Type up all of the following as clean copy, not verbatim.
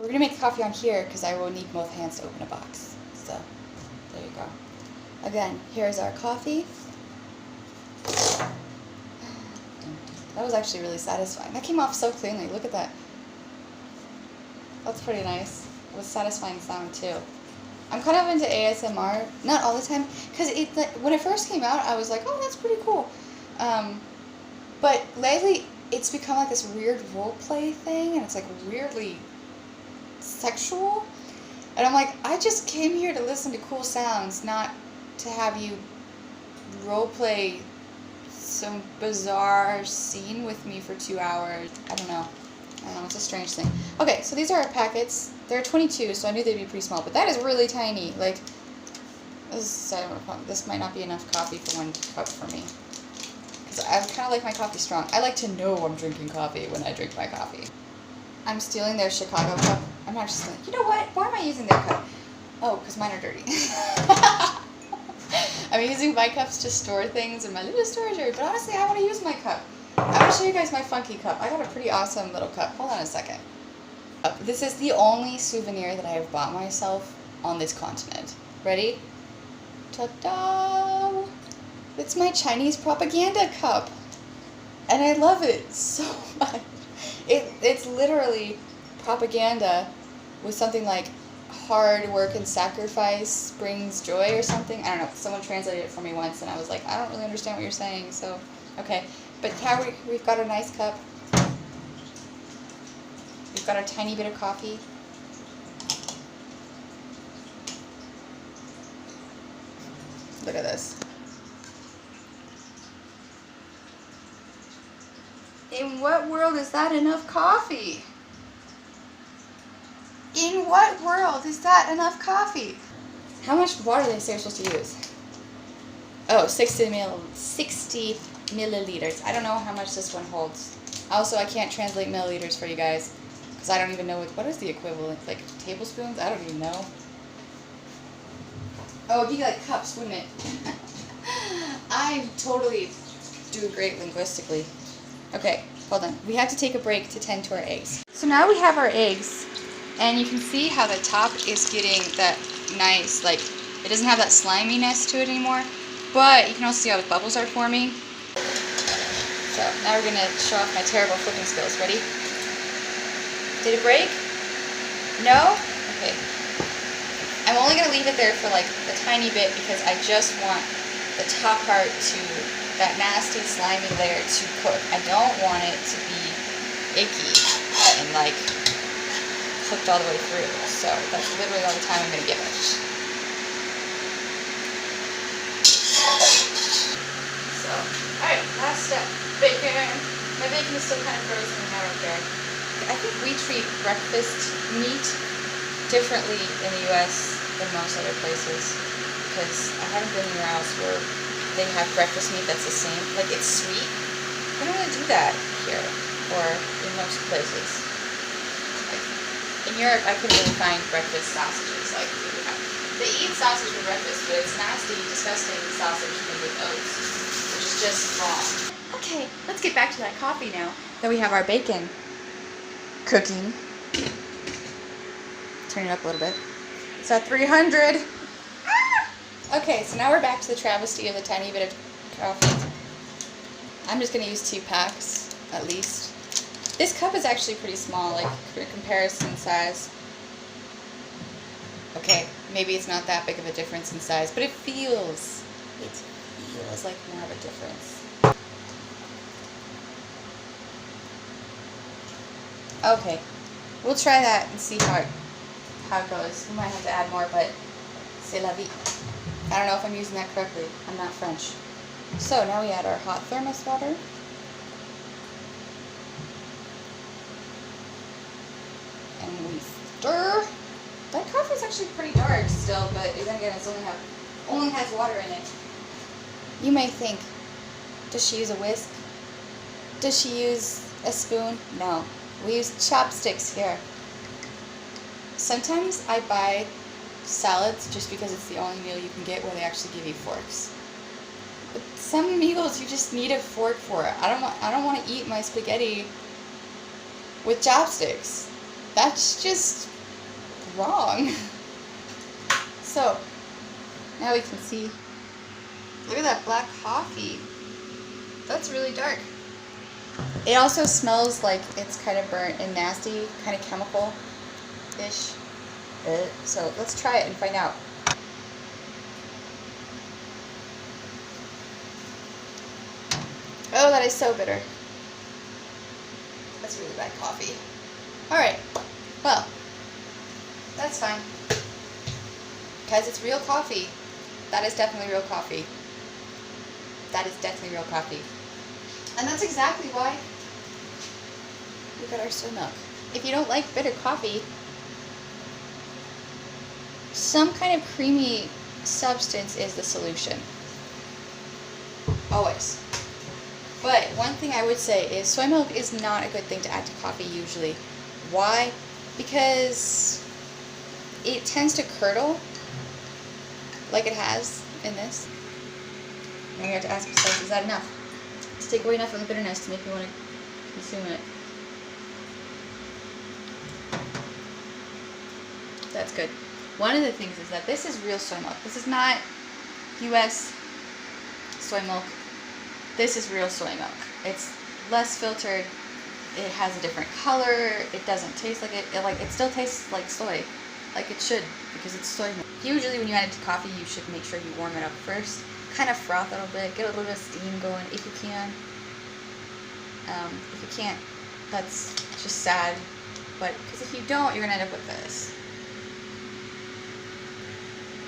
We're going to make coffee on here because I will need both hands to open a box. So, there you go. Again, here's our coffee. That was actually really satisfying. That came off so cleanly. Look at that. That's pretty nice. It was satisfying sound too. I'm kind of into ASMR, not all the time, because when it first came out, I was like, oh, that's pretty cool. But lately, it's become like this weird role play thing, and it's like weirdly sexual. And I'm like, I just came here to listen to cool sounds, not to have you role play some bizarre scene with me for 2 hours. I don't know, it's a strange thing. Okay, so these are our packets. They're 22, so I knew they'd be pretty small, but that is really tiny. Like, this might not be enough coffee for 1 cup for me. Because I kind of like my coffee strong. I like to know I'm drinking coffee when I drink my coffee. I'm stealing their Chicago cup. I'm not just like, you know what? Why am I using their cup? Oh, because mine are dirty. I'm using my cups to store things in my little storage area, but honestly, I want to use my cup. I want to show you guys my funky cup. I got a pretty awesome little cup. Hold on a second. This is the only souvenir that I have bought myself on this continent. Ready? Ta-da! It's my Chinese propaganda cup. And I love it so much. It's literally propaganda with something like hard work and sacrifice brings joy or something. I don't know. Someone translated it for me once and I was like, I don't really understand what you're saying. So, okay. But now we've got a nice cup. We've got a tiny bit of coffee. Look at this. In what world is that enough coffee? In what world is that enough coffee? How much water do they say you're supposed to use? Oh, 60 milliliters. I don't know how much this one holds. Also, I can't translate milliliters for you guys because I don't even know what is the equivalent. Like tablespoons? I don't even know. Oh, it'd be like cups, wouldn't it? I totally do great linguistically. Okay, hold on. We have to take a break to tend to our eggs. So now we have our eggs, and you can see how the top is getting that nice, like, it doesn't have that sliminess to it anymore, but you can also see how the bubbles are forming. So now we're gonna show off my terrible flipping skills. Ready? Did it break? No? Okay. I'm only gonna leave it there for like a tiny bit because I just want the top part to, that nasty slimy layer to cook. I don't want it to be icky and like cooked all the way through. So that's literally all the time I'm going to give it. So, alright, last step. Bacon. My bacon is still kind of frozen and I don't care. I think we treat breakfast meat differently in the US than most other places because I haven't been anywhere else where they have breakfast meat that's the same. Like, it's sweet. We don't really do that here or in most places. Like, in Europe, I couldn't really find breakfast sausages. Like, they eat sausage for breakfast, but it's nasty, disgusting sausage made with oats, which is just wrong. Okay, let's get back to that coffee now that we have our bacon cooking. Turn it up a little bit. It's at 300. Okay, so now we're back to the travesty of the tiny bit of coffee. I'm just going to use 2 packs, at least. This cup is actually pretty small, like, for comparison size. Okay, maybe it's not that big of a difference in size, but it feels like more of a difference. Okay, we'll try that and see how it goes. We might have to add more, but c'est la vie. I don't know if I'm using that correctly. I'm not French. So now we add our hot thermos water. And we stir. That coffee is actually pretty dark still, but then again, it only has water in it. You may think, does she use a whisk? Does she use a spoon? No. We use chopsticks here. Sometimes I buy salads just because it's the only meal you can get where they actually give you forks. But some meals you just need a fork for. I don't want to eat my spaghetti with chopsticks. That's just wrong. So, now we can see. Look at that black coffee. That's really dark. It also smells like it's kind of burnt and nasty, kind of chemical-ish. So let's try it and find out. Oh, that is so bitter. That's really bad coffee. Alright, well, that's fine. Because it's real coffee. That is definitely real coffee. That is definitely real coffee. And that's exactly why we got our soy milk. If you don't like bitter coffee, some kind of creamy substance is the solution. Always. But one thing I would say is soy milk is not a good thing to add to coffee usually. Why? Because it tends to curdle, like it has in this. Now you have to ask yourself, is that enough? To take away enough of the bitterness to make me want to consume it. That's good. One of the things is that this is real soy milk. This is not US soy milk. This is real soy milk. It's less filtered. It has a different color. It doesn't taste like it. It still tastes like soy, like it should, because it's soy milk. Usually when you add it to coffee, you should make sure you warm it up first. Kind of froth a little bit. Get a little bit of steam going if you can. If you can't, that's just sad. But because if you don't, you're gonna end up with this.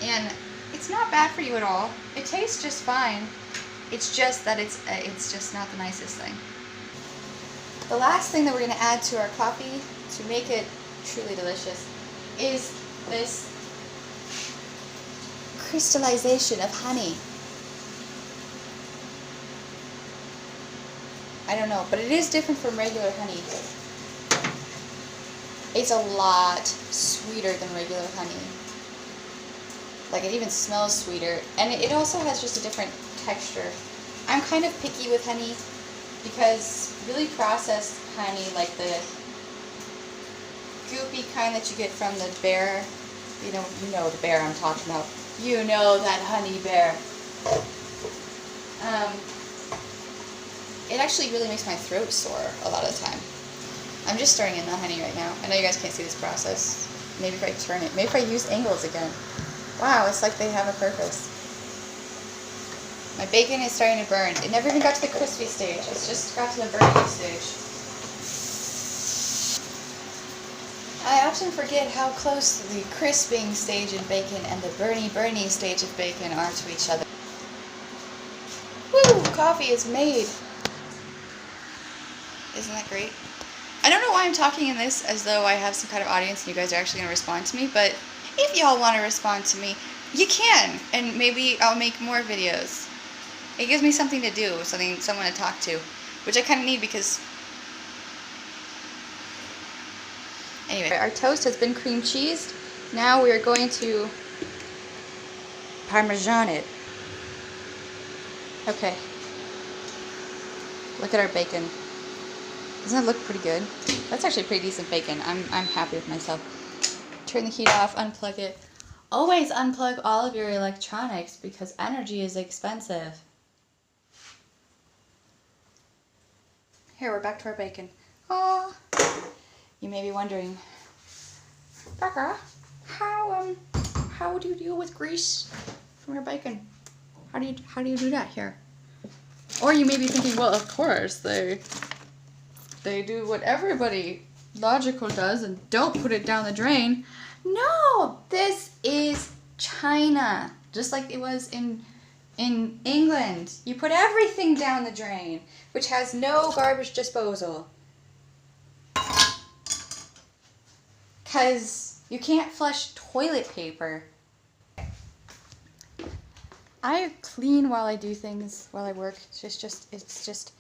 And it's not bad for you at all. It tastes just fine. It's just that it's just not the nicest thing. The last thing that we're going to add to our coffee to make it truly delicious is this crystallization of honey. I don't know, but it is different from regular honey. It's a lot sweeter than regular honey. Like, it even smells sweeter, and it also has just a different texture. I'm kind of picky with honey because really processed honey, like the goopy kind that you get from the bear, you know the bear I'm talking about. You know that honey bear. It actually really makes my throat sore a lot of the time. I'm just stirring in the honey right now. I know you guys can't see this process. Maybe if I turn it, maybe if I use angles again. Wow, it's like they have a purpose. My bacon is starting to burn. It never even got to the crispy stage. It's just got to the burning stage. I often forget how close the crisping stage of bacon and the burny stage of bacon are to each other. Woo! Coffee is made. Isn't that great? I don't know why I'm talking in this as though I have some kind of audience and you guys are actually going to respond to me, but if y'all want to respond to me, you can, and maybe I'll make more videos. It gives me something to do, someone to talk to, which I kind of need because... Anyway, our toast has been cream cheesed. Now we are going to Parmesan it. Okay. Look at our bacon. Doesn't that look pretty good? That's actually pretty decent bacon. I'm happy with myself. Turn the heat off, unplug it. Always unplug all of your electronics because energy is expensive. Here, we're back to our bacon. Oh, you may be wondering, Becca, how do you deal with grease from your bacon? How do you do that here? Or you may be thinking, well, of course they do what everybody logical does and don't put it down the drain. No, this is China, just like it was in England. You put everything down the drain, which has no garbage disposal. Because you can't flush toilet paper. I clean while I do things, while I work. It's just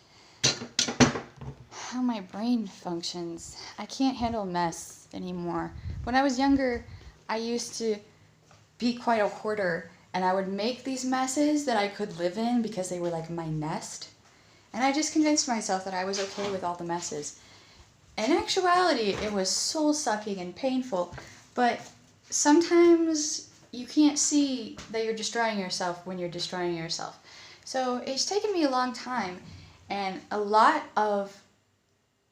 how my brain functions. I can't handle mess anymore. When I was younger, I used to be quite a hoarder, and I would make these messes that I could live in because they were like my nest. And I just convinced myself that I was okay with all the messes. In actuality, it was soul-sucking and painful, but sometimes you can't see that you're destroying yourself when you're destroying yourself. So it's taken me a long time and a lot of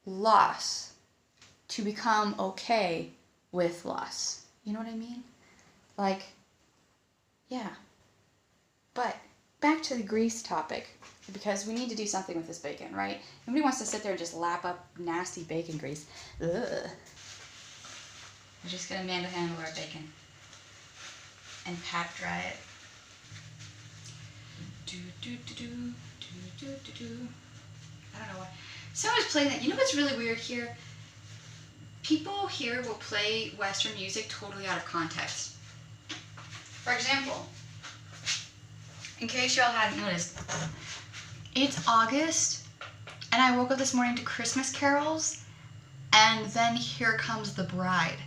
loss to become okay with loss. You know what I mean? Like, yeah. But back to the grease topic, because we need to do something with this bacon, right? Nobody wants to sit there and just lap up nasty bacon grease. Ugh. We're just going to manhandle our bacon and pat dry it. I don't know why. Someone's playing that. You know what's really weird here? People here will play Western music totally out of context. For example, in case y'all hadn't noticed, it's August, and I woke up this morning to Christmas carols, and then Here Comes the Bride.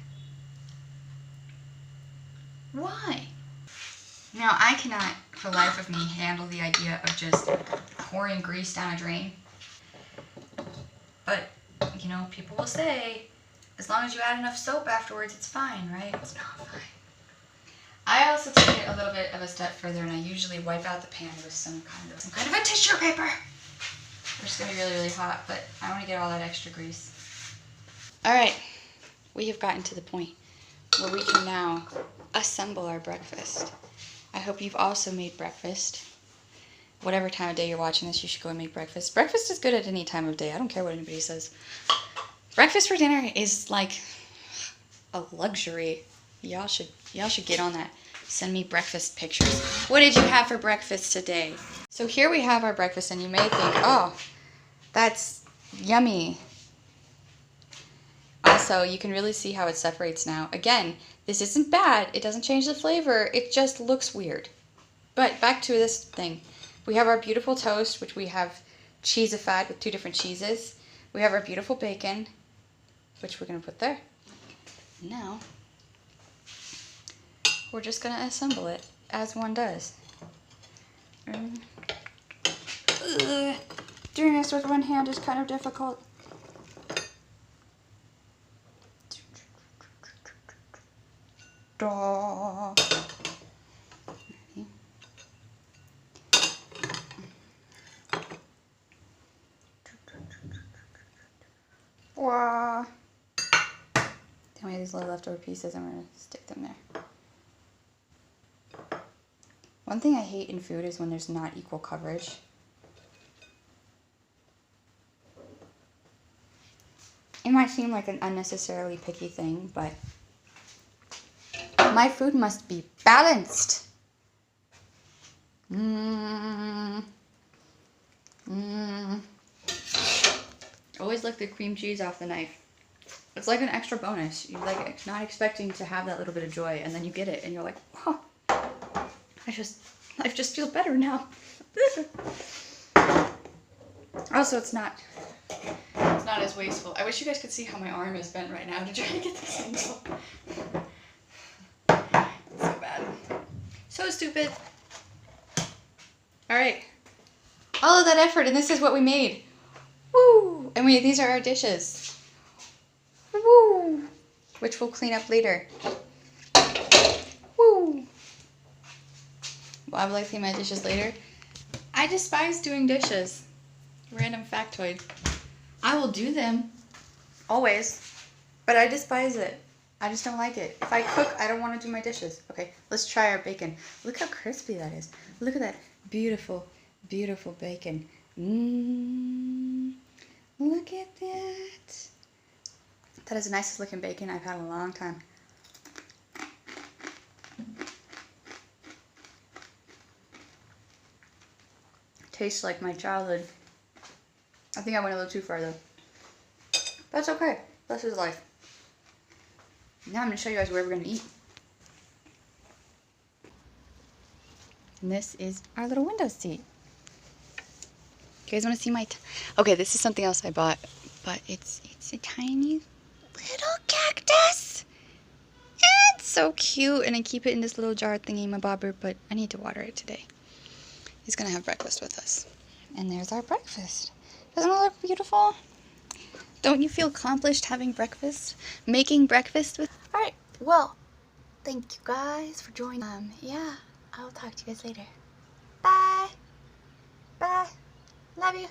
Why? Now, I cannot, for the life of me, handle the idea of just pouring grease down a drain. But, you know, people will say, as long as you add enough soap afterwards, it's fine, right? It's not fine. I also take it a little bit of a step further, and I usually wipe out the pan with some kind of a tissue paper. Which is going to be really, really hot, but I want to get all that extra grease. Alright, we have gotten to the point where we can now assemble our breakfast. I hope you've also made breakfast. Whatever time of day you're watching this, you should go and make breakfast. Breakfast is good at any time of day. I don't care what anybody says. Breakfast for dinner is like a luxury. Y'all should get on that. Send me breakfast pictures. What did you have for breakfast today? So here we have our breakfast, and you may think, oh, that's yummy. Also, you can really see how it separates now. Again, this isn't bad. It doesn't change the flavor. It just looks weird. But back to this thing. We have our beautiful toast, which we have cheesified with 2 different cheeses. We have our beautiful bacon, which we're going to put there. Now, we're just going to assemble it as one does. Doing this with one hand is kind of difficult. Duh. Wow. Then we have these little leftover pieces, and we're going to stick them there. One thing I hate in food is when there's not equal coverage. It might seem like an unnecessarily picky thing, but my food must be balanced. Always lick the cream cheese off the knife. It's like an extra bonus. You're like not expecting to have that little bit of joy, and then you get it, and you're like, oh, life just feels better now. Also, it's not as wasteful. I wish you guys could see how my arm is bent right now to try to get this thing off. So bad. So stupid. Alright. All of that effort, and this is what we made. Woo! And these are our dishes. Woo! Which we'll clean up later. Woo! Why will I clean my dishes later? I despise doing dishes. Random factoid. I will do them. Always. But I despise it. I just don't like it. If I cook, I don't want to do my dishes. Okay, let's try our bacon. Look how crispy that is. Look at that beautiful, beautiful bacon. Look at that. That is the nicest looking bacon I've had in a long time. Tastes like my childhood. I think I went a little too far though. That's okay. This is life. Now I'm going to show you guys where we're going to eat. And this is our little window seat. You guys want to see my... Okay, this is something else I bought. But it's a tiny little cactus. It's so cute. And I keep it in this little jar thingy-mabobber. But I need to water it today. He's going to have breakfast with us. And there's our breakfast. Doesn't it look beautiful? Don't you feel accomplished having breakfast? Making breakfast with... Alright, well, thank you guys for joining. Yeah, I'll talk to you guys later. Bye. Bye. Love you.